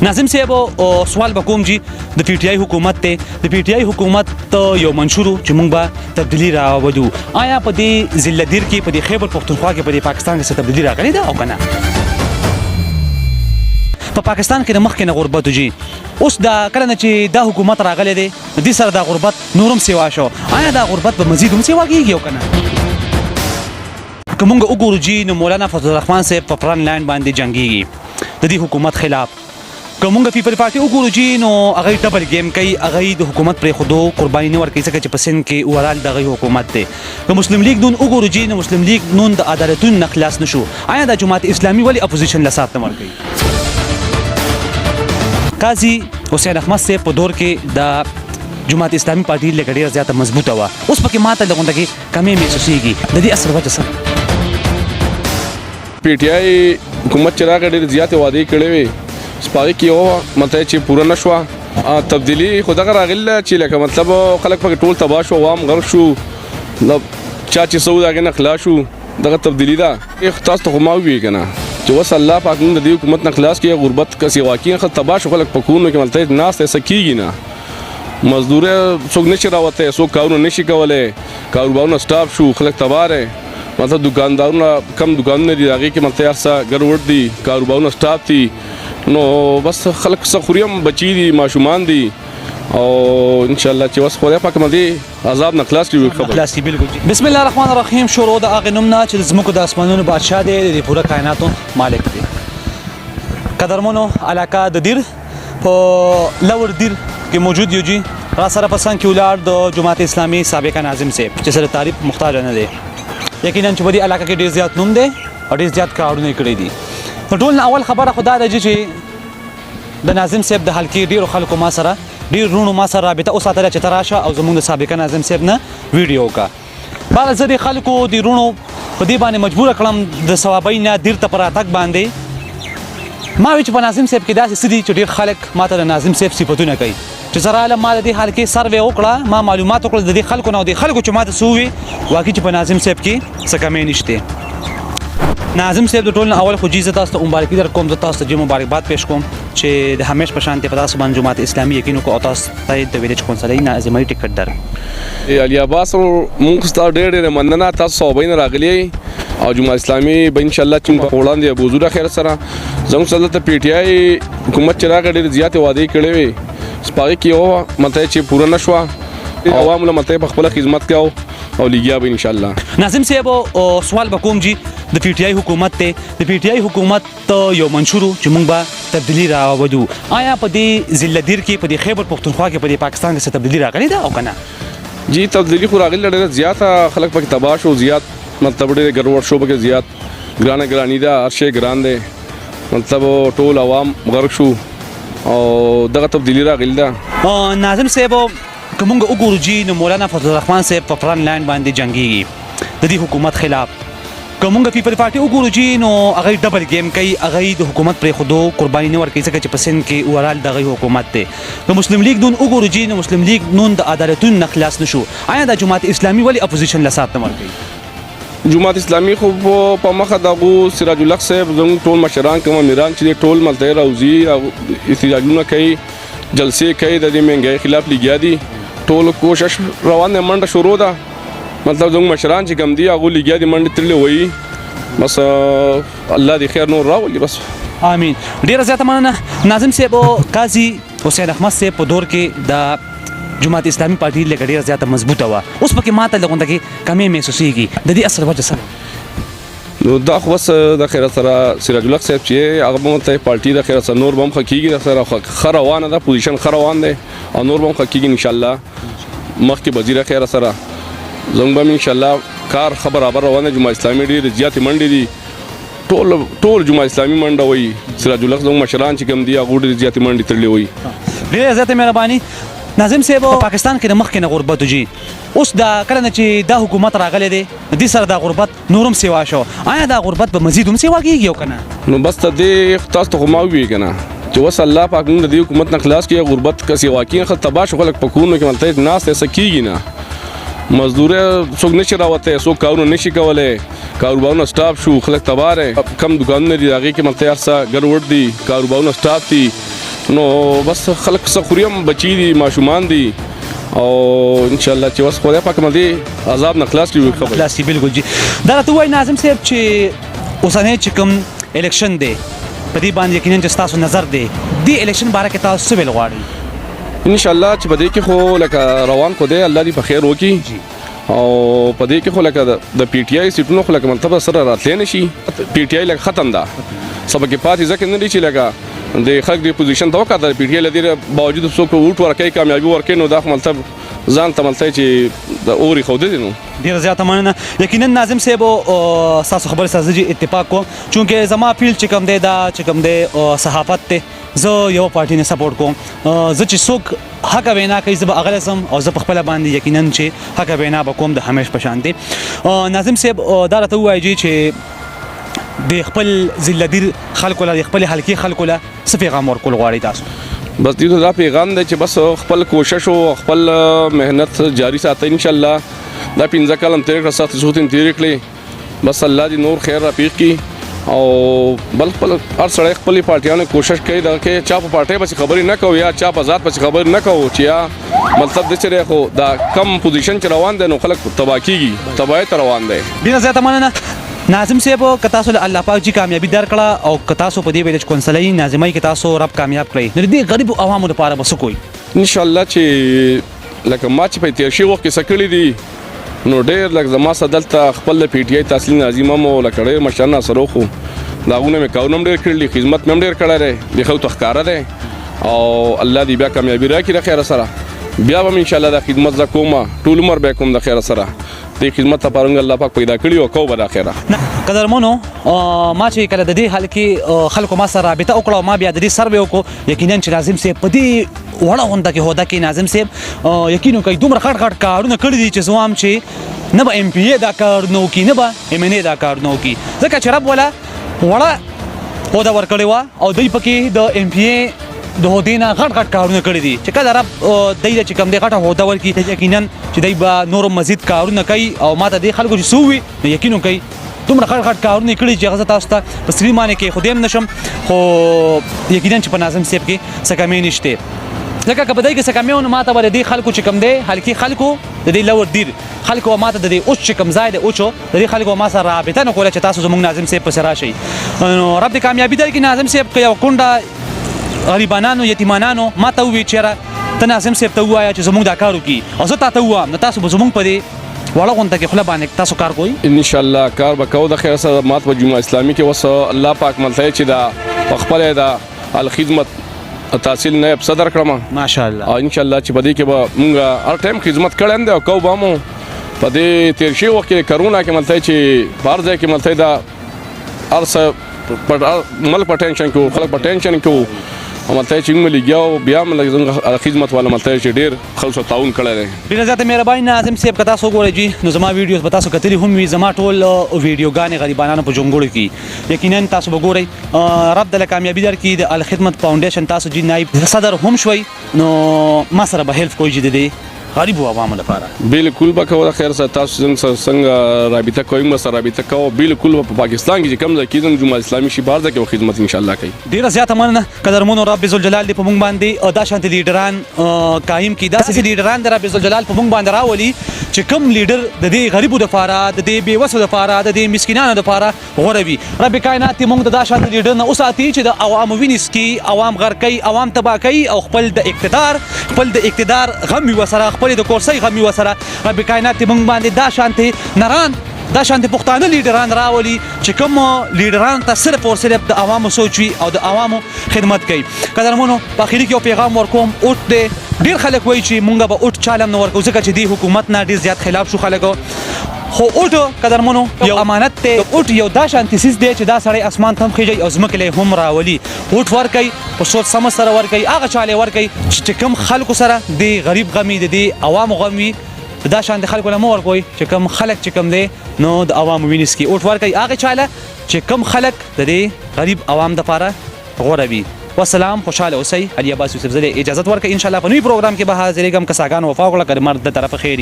ناظم صاحب سوال وکوم جی د پی ټی آی حکومت ته د پی ټی آی حکومت یو منشور چې موږ به تبدیلی راوړو آیا په دې ضلع دیر کې په دې خیبر پختونخوا کې په دې پاکستان کې څه تبدیلی راغلي ده او کنه په پاکستان کې د مخکې نه غربت جی اوس دا کله چې دا حکومت راغلی دی د سره دا غربت نورم سیوا شو آیا دا غربت به مزید هم سیوا کیږي او کنه کومه وګورو جی نو مولانا فضل الرحمن صاحب په فرن لاند باندې جنگيږي د دې حکومت خلاف کومه پیپل پارټي وګورو جی نو هغه ډبل گیم کوي هغه د حکومت پر خودو قرباني نه ورکوي ځکه چې پسند کې اورال دغه حکومت دی که مسلم لیگ نون وګورو جی نو مسلم لیگ نون د عدالتونو نه خلاص نشو آیا د جماعت اسلامي ولی اپوزیشن لسات نه ورکوي قاضي حسین احمد صاحب په دور کې د جماعت اسلامي پارټي لګړې ډېره زیاته مضبوطه وه اوس پکې ماته لغونډه کې کمی محسوسېږي د دې اثر وجه څه پی ټی آی حکومت چې راغی ډېرې زیاتې وعدې کړې وې سپارې کې یو مطلب چې پوره نه شوه تبدیلي خو دغه راغله چې لکه مطلب خلک پکې ټول تباه شو عوام غرق شو مطلب چا چې څه د هغې نه خلاص شو دغه تبدیلي ده تاسو ته خو ما وویې که نه چې اوس الله پاک نن د دې حکومت نه خلاص کړي غربت کسي واقعي خلک تباه شو خلک په کورونو کې ملته ناست څه کېږي نه مزدور څوک نشي راوتی څوک کارونه نشي کولی کاروبارونه سټاپ شو خلک تباه دی مطلب دکاندارونه کم دکانونه دي هغې کې ملته هر څه ګډوډ دي کاروبارونه سټاپ دي نو بس خلک څه خوري هم بچي دي ماشومان دي او انشاءالله چې اوس خدای پاک مدې عذاب نه خلاص کړي خلاص کړي بالکل بسم الله الرحمن الرحیم شروع د هغې نوم نه چې د ځمکو د اسمانونو بادشاه دی د پوره کائناتو مالک دی قدرمنو علاقه د دیر په لور دیر کې موجود یو جی را سره په څنګ کې ولاړ د جماعت اسلامي سابقه ناظم صاحب چې سره تعریف محتاج نه دی یقینا چې په دې علاقه کې ډېر زیات نوم دی او ډېر زیات کارونه یې کړي دي نو ټول نه اول خبره خو دا ده چې د ناظم صاحب د حلقې ډېرو خلکو ما سره ډېر رونو ما سره رابطه وساتله چې ته راشه او زموږ د سابقه ناظم صاحب نه ویډیو وکړه بهر زه د خلکو د رونو په دې باندې مجبوره کړم د ثوابۍ نه دیر ته په راتګ باندې ما وی چې په ناظم صاحب کې داسې څه دي چې ډېر خلک ما ته د ناظم صاحب صفتونه کوي چې زه رالم ما د دې حلقې سروې وکړه ما معلومات وکړل د دې خلکو نه او د خلکو چې ما ته څه ووي واقعي چې په ناظم صاحب کې څه کمی نشته ناظم صاحب د ټول نه اول خو جی زه تاسو ته مبارکي در کوم زه تاسو ته مبارکباد پیش کوم چې د همیش په شان په تاسو باندې جماعت اسلامي یقین وکړو او تاسو ته د ویلج کونسلۍ ناظمۍ ټیکټ در علي عباس مونږ ستاسو ډېر ډېر مننه تاسو صوبین راغلی او جماعت اسلامي به ان شاء الله چې په وړاندې ابو زوره خیر سره زموږ سره ته پی ټی آی حکومت چې راغی ډېرې زیاتې وعدې کړې وې سپارې کې یو مطلب چې پوره نه شوه عوامو له مطلب په خپله خدمت کوو او لګیا به ان شاء الله ناظم صاحب سوال وکوم جی د پی ټی آی حکومت ته د پی ټی آی حکومت یو منشور چې موږ به تبدیلی راوړو آیا په دې ضلع دیر کې په دې خیبر پختونخوا کې په دې پاکستان کې څه تبدیلی راغلي ده او کنه جی تبدیلی خو راغلې ډېره زیاته خلک پکې تباه شو زیات مطلب ډېر ګډوډ شو پکې زیات ګراني ده هر شی ګران دی مطلب ټول عوام غرق شو او دغه تبدیلی راغلې ده ناظم صاحب کومه وګورو جی نو مولانا فضل الرحمن صاحب په فرن لاند باندې جنگيږي د دې حکومت خلاف کومه پیپل پارټي وګورو جی نو هغه ډبل گیم کوي هغه د حکومت پر خودو قرباني نه ورکوي ځکه چې پسند کې اورال دغه حکومت دی که مسلم لیگ نون وګورو جی نو مسلم لیگ نون د عدالتونو نه خلاص نشو آیا د جماعت اسلامي ولی اپوزیشن لسات نه ورکوي جماعت اسلامي خو په مخه دغه سراج الله صاحب زموږ ټول مشران کوم امیران چې ټول ملته راوځي او احتجاجونه کوي جلسې کوي د دې مهنګۍ خلاف لګیا دي ټول کوشش روانه منډه شروع ده مطلب زموږ مشران چې کوم دي هغه لګیا دي منډې تړلې وایي بس الله دې خیر نور راولي بس امين ډیره زیاته مننه ناظم صاحب قاضي حسین احمد صاحب په دور کې د جماعت اسلامي پارټي لګړې ډېره زیاته مضبوطه وه اوس پکې ماته لغونډه کې کمی محسوسېږي د دې اثر وجه څه نو دا خو بس د خیر سره سراج الله صاحب چې هغه به ته پارټي د خیر سره نور به هم ښه کېږي د سره ښه روانه ده پوزیشن ښه روان دی او نور به هم ښه کېږي انشاءالله مخکې وزیر خیر سره زموږ به ان شاء الله کار ښه برابر روانه جماعت اسلامي ډېرې زیاتې منډې دي ټول جماعت اسلامي منډه وایي سراج الله زموږ مشران چې کوم دي هغو ډېرې زیاتې منډې تړلې وایي ډېره زیاته مهرباني ناظم صاحب په پاکستان کې د مخکې نه غربت جی اوس دا کله نه چې دا حکومت راغلی دی د دې سره دا غربت نورم سیوا شو آیا دا غربت به مزید هم سیوا کیږي او کنه نو بس ته دې تاسو ته خو ما وویې که نه چې اوس الله پاک موږ د دې حکومت نه خلاص کړي غربت کسي واقعي خلک تباه شو خلک په کورونو کې ملته ناست څه کېږي نه مزدور څوک نشي راوتی څوک کارونه نشي کولی کاروبارونه سټاپ شو خلک تباه دی کم دکانونه دي هغې کې ملته هر څه ګډوډ دي کاروبارونه سټاپ دي نو بس خلک سخوریم بچی دي ماشومان دي او ان شاء الله چې وس خدای پاک مده عذاب نه خلاص کړي خبر خلاص بالکل جی دا راته وای ناظم صاحب چې اوسنۍ چې کوم الیکشن دی په دې باندې یقینا چې تاسو نظر دی دی الیکشن باره کې تاسو څه ویل غواړئ ان شاء الله چې بده کې خو لکه روان خو دی الله دې په خیر وکړي او په دې کې خو لکه د پی ټی آی سیټونو خو لکه منتبه سره راتلې نشي پی ټی آی لکه ختم ده سبا کې پاتې ځکه نه دي چې لکه د خلک د پوزیشن توقع د پی ټی آی لدی باوجود څوک ووټ ورکړي کامیابی ورکړي نو دا مطلب ځان ته ملته چې د اوري خو دې نو ډیر زیاته مننه یقینا ناظم صاحب تاسو خبر سازي اتفاق کوم چونکه زما فیلډ چې کوم دی دا چې کوم دی صحافت ته زه یو پارټي نه سپورټ کوم زه چې څوک حق وینا کوي زه به اغل سم او زه په خپل باندې یقینا چې حق وینا وکوم د همیش په شان دي ناظم صاحب دا راته وایي چې د خپل ذلدیر خلکو له خپل حلقي خلکو له څه پیغام ورکول غواړي تاسو بس دې دا پیغام دی چې بس خپل کوشش او خپل مهنت جاری ساتي ان شاء الله دا 15 کلم تیر کړه سخت سوتین تیر کړي بس الله دې نور خیر رافیق کی او بل خپل هر سړی خپل پارټیانو کوشش کوي دا کې چا په پارټي بس خبرې نه کوي یا چا په ذات بس خبرې نه کوي چې یا مطلب د چره خو دا کم پوزیشن چې روان دي نو خلک تباکیږي تباہی روان دي ډیر زیاته مننه ناظم صاحب که تاسو له الله پاک جی کامیابی درکړه او که تاسو په دې ویلج کونسلۍ ناظمۍ کې تاسو رب کامیاب کړئ نو دې غریب عوامو لپاره به څه کوئ ان شاء الله چې لکه ما چې په تیر شي وخت کې سکړی دي نو ډېر لکه زما سدلته خپل پی ټی آی تحصیل ناظم مو لکه ډېر مشران سره خو داغونه مې کاونم ډېر کړلی خدمت مې ډېر کړی دی د خلکو ښکارا دی او الله دې بیا کامیابی راکړي د خیر سره بیا به ان شاء الله د خدمت ز کومه ټول عمر به کوم د خیر سره د خدمت لپاره الله پاک پیدا کړی او کو به د خیره قدرمنو ما چې کله د دې حل کې خلکو ما سره رابطه وکړه ما بیا د دې سروې وکړو یقینا چې ناظم صاحب په دې وړه غونډه کې هوده کې ناظم صاحب یقینا کوي دومره غټ کارونه کړی دي چې زوام چې نه به ام پی ای دا کار نو کی نه به ام ان ای دا کار نو کی ځکه چې رب ولا وړه هوده ورکړی و او دوی پکې د ام پی ای د هودینه غټ کارونه کړی دي چې کله رب دایله چې کم دی غټه هوده ورکی یقینا چې دای به نور مزید کارونه کوي او ماته د خلکو چې سووي نو یقینا کوي دومره غټ کارونه کړی چې هغه تاسو ته په سلیمانه کې خودم نشم خو یقینا چې په ناظم صاحب کې څه کمی نشته ځکه که بدای کې څه کمی ونه ماته ولې دی خلکو چې کم دی حلقي خلکو د دې لور دیر خلکو ماته د دې اوس چې کم ځای دی اوچو د دې خلکو ما سره رابطه نه کوله چې تاسو زموږ ناظم صاحب په سره شي نو رب دې کامیابی درکړي ناظم صاحب که یو کونډه غریبانانو یتیمانانو ما ته وی چیرې ته ناظم صاحب ته وایا چې زموږ دا کار وکي او زه تاسو وایم نو تاسو به زموږ په دې وړه غونډه کې خپل باندې تاسو کار کوئ ان شاء الله کار وکاو د خیر سره مات په جمعه اسلامي کې وسو الله پاک ملته چې دا خپل دا الخدمت تحصیل نائب صدر کړم ماشاءالله ان شاء الله چې بده کې به مونږ هر ټایم خدمت کړم او کو به مو په دې تیر شي وخت کې کرونا کې ملته چې بار ځای کې ملته دا ارسه پر مل په ټینشن کې خلک په ټینشن کې ملته چې موږ لګیاو بیا موږ خدمت والا ملته چې ډیر خلکو تعاون کړی دی ډیر زیاته مهرباني ناظم صاحب که تاسو ګورئ جی نو زما ویډیوز به تاسو کتلی هم وي زما ټول ویډیوګانې غریبانو په جونګړو کې یقینا تاسو به ګورئ رب د کامیابی درکړي د الخدمت فاونډیشن تاسو جی نائب صدر هم شوي نو ما سره به هیلپ کوئ جی د دې غریب عوامو لپاره بالکل به کوو د خیر سره تاسو څنګه رابطه کوئ مو سره رابطه کوو بالکل په پاکستان کې کوم ځای کې د جمعه اسلامي شي بار ځکه خدمت ان شاء الله کوي ډیر زیاته مننه قدرمنو رب ذوالجلال دې په مونږ باندې دا شانتي لیډران قائم کی دا سې لیډران د رب ذوالجلال په مونږ باندې راولي چې کوم لیډر د دې غریبو د لپاره د دې بیوسو د لپاره د دې مسکینانو د لپاره غوړه وي رب کائنات دې مونږ دا شانتي لیډر نه اوساتي چې د عوامو وینس کی عوام غر کوي عوام تبا کوي او خپل د اقتدار غم وسره خپل د کورسۍ غم وسره رب کائنات دې مونږ باندې دا شانتي نران دا شانتي پښتانه لیډران راولي چې کوم لیډران ته صرف او صرف د عوامو سوچ وي او د عوامو خدمت کوي قدرمنو په اخر کې یو پیغام ورکوم اوټ دې ډیر خلک وایي چې مونږ به اوټ چالم نه ورکو ځکه چې دی حکومت نه ډیر زیات خلاف شو خلکو خو اوټ قدرمنو یو امانت ته اوټ یو دا شانتي سیس دی چې دا سړی اسمان ته هم خېږي او ځمکه له هم راولي اوټ ورکي په سوچ سم سره ورکي هغه چاله ورکي چې کوم خلکو سره دی غریب غمي دی عوامو غمي دا شان د خلکو له مور کوي چې کم خلک چې کم دی نو د عوامو وینس کی اوټ ورکي هغه چاله چې کم خلک د دې غریب عوام د لپاره غوړه وي والسلام خوشاله اوسئ علي عباس یوسف زده اجازه ورکړئ ان شاء الله په نوې پروګرام کې به حاضرېږم که ساګان وفا وکړه کړه مرد د طرف خیری